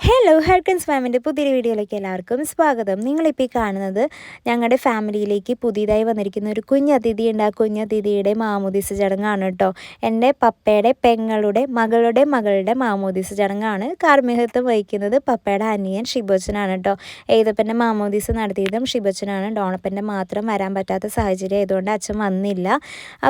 Hello ഹെർക്കൻസ് ഫാമിൻ്റെ പുതിയൊരു വീഡിയോയിലേക്ക് എല്ലാവർക്കും സ്വാഗതം. നിങ്ങളിപ്പോൾ ഈ കാണുന്നത് ഞങ്ങളുടെ ഫാമിലിയിലേക്ക് പുതിയതായി വന്നിരിക്കുന്ന ഒരു കുഞ്ഞതിഥി ഉണ്ട്. ആ കുഞ്ഞതിഥിയുടെ മാമോദീസ ചടങ്ങാണ് കേട്ടോ. എൻ്റെ പപ്പയുടെ പെങ്ങളുടെ മകളുടെ മാമോദീസ ചടങ്ങാണ്. കാർമ്മികത്വം വഹിക്കുന്നത് പപ്പയുടെ അനിയൻ ഷിബോച്ചനാണ് കേട്ടോ. ഏതപ്പൻ്റെ മാമോദീസ നടത്തിയതും ഷിബോച്ചനാണ്. ഡോണപ്പൻ്റെ മാത്രം വരാൻ പറ്റാത്ത സാഹചര്യം ആയതുകൊണ്ട് അച്ഛൻ വന്നില്ല.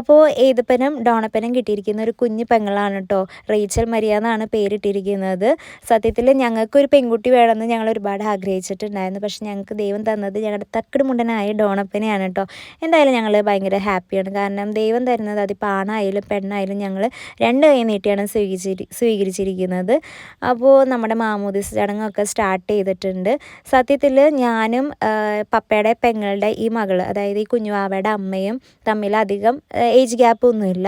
അപ്പോൾ ഏതപ്പനും ഡോണപ്പനും കിട്ടിയിരിക്കുന്ന ഒരു കുഞ്ഞു പെങ്ങളാണ് കേട്ടോ. റേച്ചൽ മരിയ എന്നാണ് പേരിട്ടിരിക്കുന്നത്. സത്യത്തിൽ ഞങ്ങൾക്കൊരു പെൺകുട്ടി വേണമെന്ന് ഞങ്ങൾ ഒരുപാട് ആഗ്രഹിച്ചിട്ടുണ്ടായിരുന്നു. പക്ഷെ ഞങ്ങൾക്ക് ദൈവം തന്നത് ഞങ്ങളുടെ തക്കട് മുണ്ടനായ ഡോണപ്പനെയാണ് കേട്ടോ. എന്തായാലും ഞങ്ങൾ ഭയങ്കര ഹാപ്പിയാണ്. കാരണം ദൈവം തരുന്നത് അതിപ്പോൾ ആണായാലും പെണ്ണായാലും ഞങ്ങൾ രണ്ട് കൈ നീട്ടിയാണ് സ്വീകരിച്ചിരിക്കുന്നത്. അപ്പോൾ നമ്മുടെ മാമോദീസ ചടങ്ങൊക്കെ സ്റ്റാർട്ട് ചെയ്തിട്ടുണ്ട്. സത്യത്തിൽ ഞാനും പപ്പയുടെ പെങ്ങളുടെ ഈ മകൾ, അതായത് ഈ കുഞ്ഞുവാവയുടെ അമ്മയും തമ്മിൽ അധികം ഏജ് ഗ്യാപ്പ് ഒന്നുമില്ല,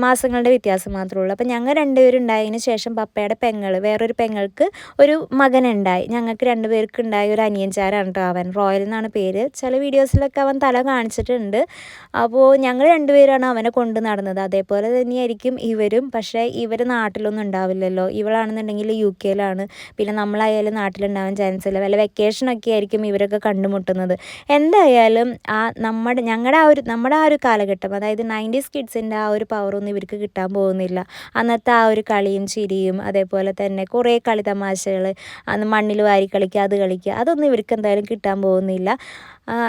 മാസങ്ങളുടെ വ്യത്യാസം മാത്രമേ ഉള്ളൂ. അപ്പോൾ ഞങ്ങൾ രണ്ടുപേരും ഉണ്ടായതിന് ശേഷം പപ്പയുടെ പെങ്ങൾ, വേറൊരു പെങ്ങൾക്ക് ഒരു മകനുണ്ടായി. ഞങ്ങൾക്ക് രണ്ടുപേർക്ക് ഉണ്ടായ ഒരു അനിയൻചാരാണ് കേട്ടോ. അവൻ റോയൽ എന്നാണ് പേര്. ചില വീഡിയോസിലൊക്കെ അവൻ തല കാണിച്ചിട്ടുണ്ട്. അപ്പോൾ ഞങ്ങൾ രണ്ടുപേരാണ് അവനെ കൊണ്ട് നടന്നത്. അതേപോലെ തന്നെയായിരിക്കും ഇവരും. പക്ഷേ ഇവർ നാട്ടിലൊന്നും ഉണ്ടാവില്ലല്ലോ. ഇവളാണെന്നുണ്ടെങ്കിൽ UK പിന്നെ നമ്മളായാലും നാട്ടിലുണ്ടാവാൻ ചാൻസ് ഇല്ല. വല്ല വെക്കേഷനൊക്കെ ആയിരിക്കും ഇവരൊക്കെ കണ്ടുമുട്ടുന്നത്. എന്തായാലും നമ്മുടെ ആ ഒരു കാലഘട്ടം, അതായത് 90s കിഡ്സിൻ്റെ ആ ഒരു പവറൊന്നും ഇവർക്ക് കിട്ടാൻ പോകുന്നില്ല. അന്നത്തെ ആ ഒരു കളിയും ചിരിയും അതേപോലെ തന്നെ കുറേ കളി തമാശകൾ, അന്ന് മണ്ണിൽ വാരി കളിക്കുക, അത് കളിക്കുക, അതൊന്നും ഇവർക്ക് എന്തായാലും കിട്ടാൻ പോകുന്നില്ല.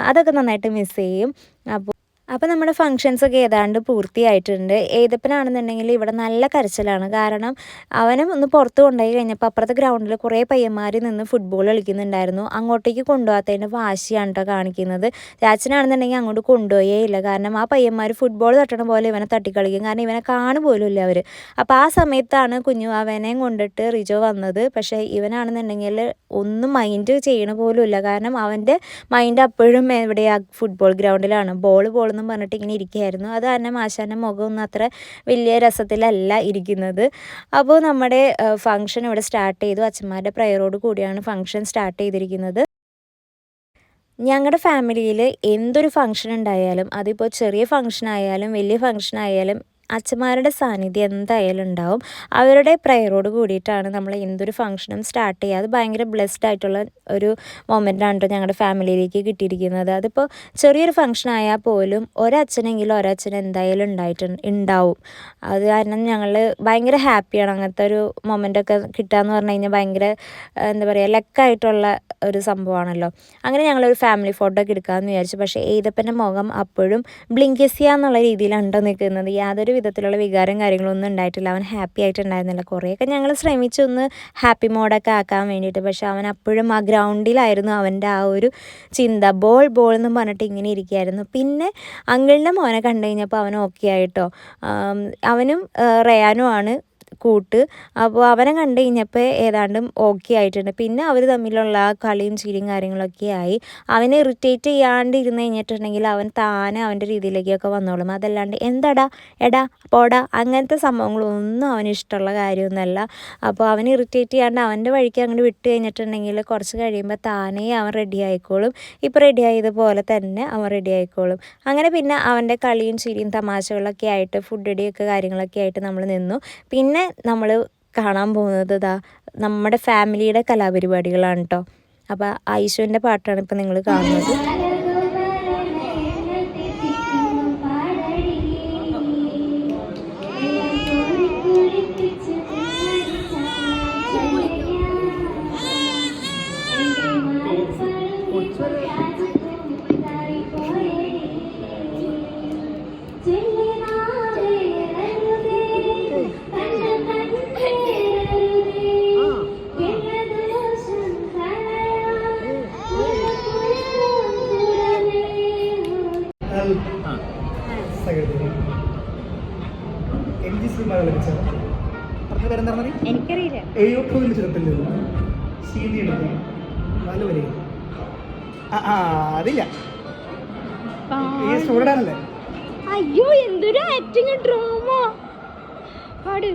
അതൊക്കെ നന്നായിട്ട് മിസ് ചെയ്യും. അപ്പോൾ നമ്മുടെ ഫങ്ഷൻസൊക്കെ ഏതാണ്ട് പൂർത്തിയായിട്ടുണ്ട്. ഏതപ്പനാണെന്നുണ്ടെങ്കിൽ ഇവിടെ നല്ല കരച്ചിലാണ്. കാരണം അവനും ഒന്ന് പുറത്ത് കൊണ്ടുപോയി കഴിഞ്ഞപ്പോൾ അപ്പുറത്തെ ഗ്രൗണ്ടിൽ കുറേ പയ്യന്മാർ നിന്ന് ഫുട്ബോൾ കളിക്കുന്നുണ്ടായിരുന്നു. അങ്ങോട്ടേക്ക് കൊണ്ടുപോകാത്തതിൻ്റെ വാശിയാണ് കേട്ടോ കാണിക്കുന്നത്. ചാച്ചനാണെന്നുണ്ടെങ്കിൽ അങ്ങോട്ട് കൊണ്ടുപോയേ ഇല്ല. കാരണം ആ പയ്യന്മാർ ഫുട്ബോൾ തട്ടണ പോലെ ഇവനെ തട്ടിക്കളിക്കും. കാരണം ഇവനെ കാണുപോലും ഇല്ല അവർ. അപ്പോൾ ആ സമയത്താണ് കുഞ്ഞു അവനെയും കൊണ്ടിട്ട് റിജോ വന്നത്. പക്ഷേ ഇവനാണെന്നുണ്ടെങ്കിൽ ഒന്നും മൈൻഡ് ചെയ്യണ പോലും ഇല്ല. കാരണം അവൻ്റെ മൈൻഡ് അപ്പോഴും എവിടെയാണ് ഫുട്ബോൾ ഗ്രൗണ്ടിലാണ്. ബോൾ എന്നും പറഞ്ഞിട്ട് ഇങ്ങനെ ഇരിക്കുകയായിരുന്നു. അത് തന്നെ ആശാൻ്റെ മുഖമൊന്നും അത്ര വലിയ രസത്തിലല്ല ഇരിക്കുന്നത്. അപ്പോൾ നമ്മുടെ ഫംഗ്ഷൻ ഇവിടെ സ്റ്റാർട്ട് ചെയ്തു. അച്ഛന്മാരുടെ പ്രയറോട് കൂടിയാണ് ഫംഗ്ഷൻ സ്റ്റാർട്ട് ചെയ്തിരിക്കുന്നത്. ഞങ്ങളുടെ ഫാമിലിയിൽ എന്തൊരു ഫംഗ്ഷൻ ഉണ്ടായാലും, അതിപ്പോൾ ചെറിയ ഫംഗ്ഷൻ ആയാലും വലിയ ഫംഗ്ഷൻ ആയാലും അച്ഛന്മാരുടെ സാന്നിധ്യം എന്തായാലും ഉണ്ടാവും. അവരുടെ പ്രയറോട് കൂടിയിട്ടാണ് നമ്മൾ എന്തൊരു ഫംഗ്ഷനും സ്റ്റാർട്ട് ചെയ്യുക. അത് ഭയങ്കര ബ്ലെസ്ഡ് ആയിട്ടുള്ള ഒരു മൊമെൻ്റാണ് കേട്ടോ ഞങ്ങളുടെ ഫാമിലിയിലേക്ക് കിട്ടിയിരിക്കുന്നത്. അതിപ്പോൾ ചെറിയൊരു ഫംഗ്ഷൻ ആയാൽ പോലും ഒരച്ഛൻ എന്തായാലും ഉണ്ടാവും. അത് കാരണം ഞങ്ങൾ ഭയങ്കര ഹാപ്പിയാണ്. അങ്ങനത്തെ ഒരു മൊമെൻ്റൊക്കെ കിട്ടുകയെന്ന് പറഞ്ഞു കഴിഞ്ഞാൽ ഭയങ്കര എന്താ പറയുക, ലക്കായിട്ടുള്ള ഒരു സംഭവമാണല്ലോ. അങ്ങനെ ഞങ്ങളൊരു ഫാമിലി ഫോട്ടോ ഒക്കെ എടുക്കാമെന്ന് വിചാരിച്ചു. പക്ഷേ ഏതപ്പൻ്റെ മുഖം അപ്പോഴും ബ്ലിങ്കിസിയ എന്നുള്ള രീതിയിലാണ് നിൽക്കുന്നത്. യാതൊരു വിധത്തിലുള്ള വികാരം കാര്യങ്ങളൊന്നും ഉണ്ടായിട്ടില്ല. അവൻ ഹാപ്പി ആയിട്ടുണ്ടായിരുന്നില്ല. കുറേയൊക്കെ ഞങ്ങൾ ശ്രമിച്ചൊന്ന് ഹാപ്പി മോഡൊക്കെ ആക്കാൻ വേണ്ടിയിട്ട്. പക്ഷെ അവൻ അപ്പോഴും ആ ഗ്രൗണ്ടിലായിരുന്നു അവൻ്റെ ആ ഒരു ചിന്ത. ബോൾ എന്നും പറഞ്ഞിട്ട് ഇങ്ങനെ ഇരിക്കുകയായിരുന്നു. പിന്നെ അങ്കിളിൻ്റെ മോനെ കണ്ടു കഴിഞ്ഞപ്പോൾ അവൻ ഓക്കെ ആയിട്ടോ. അവനും റയാനും ആണ് കൂട്ട്. അപ്പോൾ അവനെ കണ്ടു കഴിഞ്ഞപ്പോൾ ഏതാണ്ടും ഓക്കെ ആയിട്ടുണ്ട്. പിന്നെ അവർ തമ്മിലുള്ള ആ കളിയും ചിരിയും കാര്യങ്ങളൊക്കെ ആയി. അവനെ ഇറിറ്റേറ്റ് ചെയ്യാണ്ട് ഇരുന്ന് കഴിഞ്ഞിട്ടുണ്ടെങ്കിൽ അവൻ താനെ അവൻ്റെ രീതിയിലേക്കൊക്കെ വന്നോളും. അതല്ലാണ്ട് എടാ പോടാ അങ്ങനത്തെ സംഭവങ്ങളൊന്നും അവന് ഇഷ്ടമുള്ള കാര്യമൊന്നുമല്ല. അപ്പോൾ അവനെ ഇറിറ്റേറ്റ് ചെയ്യാണ്ട് അവൻ്റെ വഴിക്ക് അങ്ങോട്ട് വിട്ട് കഴിഞ്ഞിട്ടുണ്ടെങ്കിൽ കുറച്ച് കഴിയുമ്പോൾ താനേ അവൻ റെഡി ആയിക്കോളും. ഇപ്പോൾ റെഡി ആയതുപോലെ തന്നെ അവൻ റെഡി ആയിക്കോളും. അങ്ങനെ പിന്നെ അവൻ്റെ കളിയും ചിരിയും തമാശകളൊക്കെ ആയിട്ട് ഫുഡ് അടിയൊക്കെ കാര്യങ്ങളൊക്കെ ആയിട്ട് നമ്മൾ നിന്നു. പിന്നെ നമ്മൾ കാണാൻ പോകുന്നത് നമ്മുടെ ഫാമിലിയുടെ കലാപരിപാടികളാണ് കേട്ടോ. അപ്പോൾ ഐശുവിൻ്റെ പാട്ടാണ് ഇപ്പോൾ നിങ്ങൾ കാണുന്നത്. എനിക്കറിയില്ല. അയ്യോ എന്തൊരു ആക്ടിങ് ഡ്രാമ. പാട്.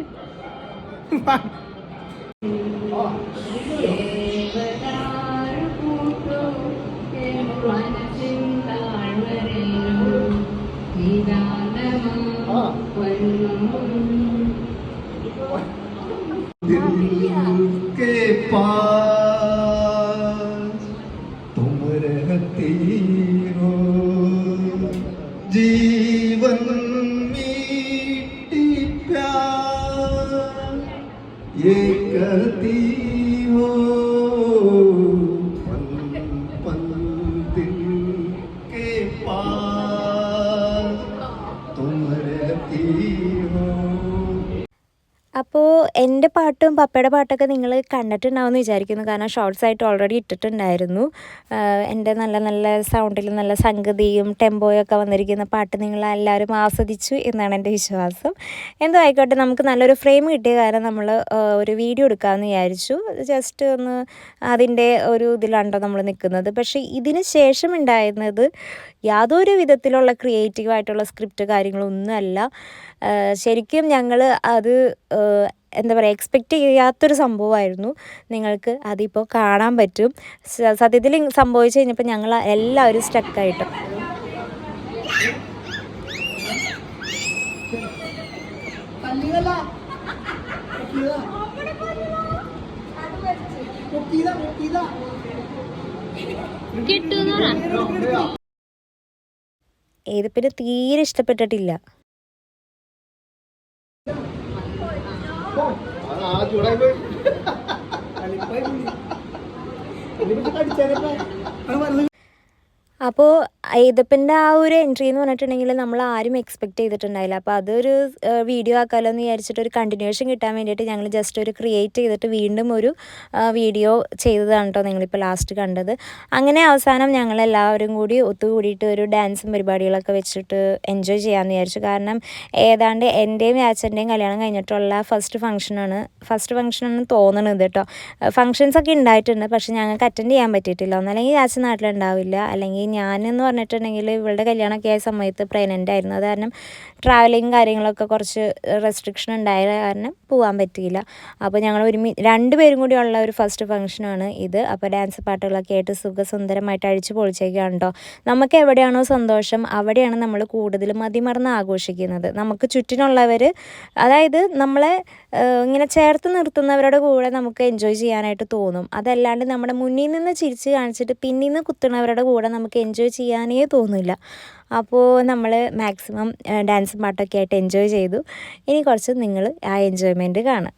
के पास रहती हो पल पल दिल के पास तुम रहती हो. അപ്പോൾ എൻ്റെ പാട്ടും പപ്പയുടെ പാട്ടൊക്കെ നിങ്ങൾ കണ്ടിട്ടുണ്ടാവുമെന്ന് വിചാരിക്കുന്നു. കാരണം ഷോർട്സ് ആയിട്ട് ഓൾറെഡി ഇട്ടിട്ടുണ്ടായിരുന്നു. എൻ്റെ നല്ല നല്ല സൗണ്ടിൽ നല്ല സംഗതിയും ടെമ്പോയൊക്കെ വന്നിരിക്കുന്ന പാട്ട് നിങ്ങളെല്ലാവരും ആസ്വദിച്ചു എന്നാണ് എൻ്റെ വിശ്വാസം. എന്തോ ആയിക്കോട്ടെ, നമുക്ക് നല്ലൊരു ഫ്രെയിം കിട്ടിയ കാരണം നമ്മൾ ഒരു വീഡിയോ എടുക്കാമെന്ന് വിചാരിച്ചു. ജസ്റ്റ് ഒന്ന് അതിൻ്റെ ഒരു ഇതിലാണ്ടോ നമ്മൾ നിൽക്കുന്നത്. പക്ഷേ ഇതിന് ശേഷം ഉണ്ടായിരുന്നത് യാതൊരു വിധത്തിലുള്ള ക്രിയേറ്റീവായിട്ടുള്ള സ്ക്രിപ്റ്റ് കാര്യങ്ങളൊന്നുമല്ല. ശരിക്കും ഞങ്ങൾ അത് എന്താ പറയുക, എക്സ്പെക്റ്റ് ചെയ്യാത്തൊരു സംഭവമായിരുന്നു. നിങ്ങൾക്ക് അതിപ്പോൾ കാണാൻ പറ്റും. സത്യത്തിൽ സംഭവിച്ചു കഴിഞ്ഞപ്പോൾ ഞങ്ങൾ എല്ലാവരും സ്റ്റക്കായിട്ട്. ഏതിപ്പിന് തീരെ ഇഷ്ടപ്പെട്ടിട്ടില്ല. അപ്പോൾ ഇതിപ്പിൻ്റെ ആ ഒരു എൻട്രി എന്ന് പറഞ്ഞിട്ടുണ്ടെങ്കിൽ നമ്മൾ ആരും എക്സ്പെക്റ്റ് ചെയ്തിട്ടുണ്ടായില്ല. അപ്പോൾ അതൊരു വീഡിയോ ആക്കാമല്ലോ എന്ന് വിചാരിച്ചിട്ട് ഒരു കണ്ടിന്യൂഷൻ കിട്ടാൻ വേണ്ടിയിട്ട് ഞങ്ങൾ ജസ്റ്റ് ഒരു ക്രിയേറ്റ് ചെയ്തിട്ട് വീണ്ടും ഒരു വീഡിയോ ചെയ്തതാണ് കേട്ടോ നിങ്ങളിപ്പോൾ ലാസ്റ്റ് കണ്ടത്. അങ്ങനെ അവസാനം ഞങ്ങളെല്ലാവരും കൂടി ഒത്തുകൂടിയിട്ട് ഒരു ഡാൻസും പരിപാടികളൊക്കെ വെച്ചിട്ട് എൻജോയ് ചെയ്യാമെന്ന് വിചാരിച്ചു. കാരണം ഏതാണ്ട് എൻ്റെയും അച്ഛൻ്റെയും കല്യാണം കഴിഞ്ഞിട്ടുള്ള ഫസ്റ്റ് ഫംഗ്ഷനാണെന്ന് തോന്നണത് കേട്ടോ. ഫംഗ്ഷൻസൊക്കെ ഉണ്ടായിട്ടുണ്ട്, പക്ഷേ ഞങ്ങൾക്ക് അറ്റൻഡ് ചെയ്യാൻ പറ്റിയിട്ടില്ല. ഒന്നല്ലെങ്കിൽ അച്ഛൻ നാട്ടിലുണ്ടാവില്ല, അല്ലെങ്കിൽ ഞാനെന്ന് പറഞ്ഞിട്ടുണ്ടെങ്കിൽ ഇവളുടെ കല്യാണമൊക്കെ ആയ സമയത്ത് പ്രഗ്നൻ്റ് ആയിരുന്നു. അത് കാരണം ട്രാവലിങ് കാര്യങ്ങളൊക്കെ കുറച്ച് റെസ്ട്രിക്ഷൻ ഉണ്ടായ കാരണം പോകാൻ പറ്റിയില്ല. അപ്പോൾ ഞങ്ങൾ രണ്ടുപേരും കൂടി ഉള്ള ഒരു ഫസ്റ്റ് ഫംഗ്ഷനാണ് ഇത്. അപ്പോൾ ഡാൻസ് പാട്ടുകളൊക്കെ ആയിട്ട് സുഖസുന്ദരമായിട്ട് അഴിച്ചു പൊളിച്ചേക്കാണ് കേട്ടോ. നമുക്ക് എവിടെയാണോ സന്തോഷം അവിടെയാണ് നമ്മൾ കൂടുതലും മതിമറന്ന് ആഘോഷിക്കുന്നത്. നമുക്ക് ചുറ്റിനുള്ളവർ, അതായത് നമ്മളെ ഇങ്ങനെ ചേർത്ത് നിർത്തുന്നവരുടെ കൂടെ നമുക്ക് എൻജോയ് ചെയ്യാനായിട്ട് തോന്നും. അതല്ലാണ്ട് നമ്മുടെ മുന്നിൽ നിന്ന് ചിരിച്ച് കാണിച്ചിട്ട് പിന്നിൽ നിന്ന് കുത്തുന്നവരുടെ കൂടെ നമുക്ക് എൻജോയ് ചെയ്യാനേ തോന്നില്ല. അപ്പോൾ നമ്മൾ മാക്സിമം ഡാൻസും പാട്ടൊക്കെ ആയിട്ട് എൻജോയ് ചെയ്തു. ഇനി കുറച്ച് നിങ്ങൾ ആ എൻജോയ്മെൻറ്റ് കാണാം.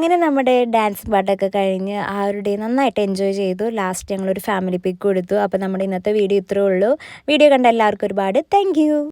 അങ്ങനെ നമ്മുടെ ഡാൻസ് പാട്ടൊക്കെ കഴിഞ്ഞ് ആ ഒരു ഡേ നന്നായിട്ട് എൻജോയ് ചെയ്തു. ലാസ്റ്റ് ഞങ്ങളൊരു ഫാമിലി പിക്ക് കൊടുത്തു. അപ്പോൾ നമ്മുടെ ഇന്നത്തെ വീഡിയോ ഇത്രയേ ഉള്ളൂ. വീഡിയോ കണ്ട എല്ലാവർക്കും ഒരുപാട് താങ്ക്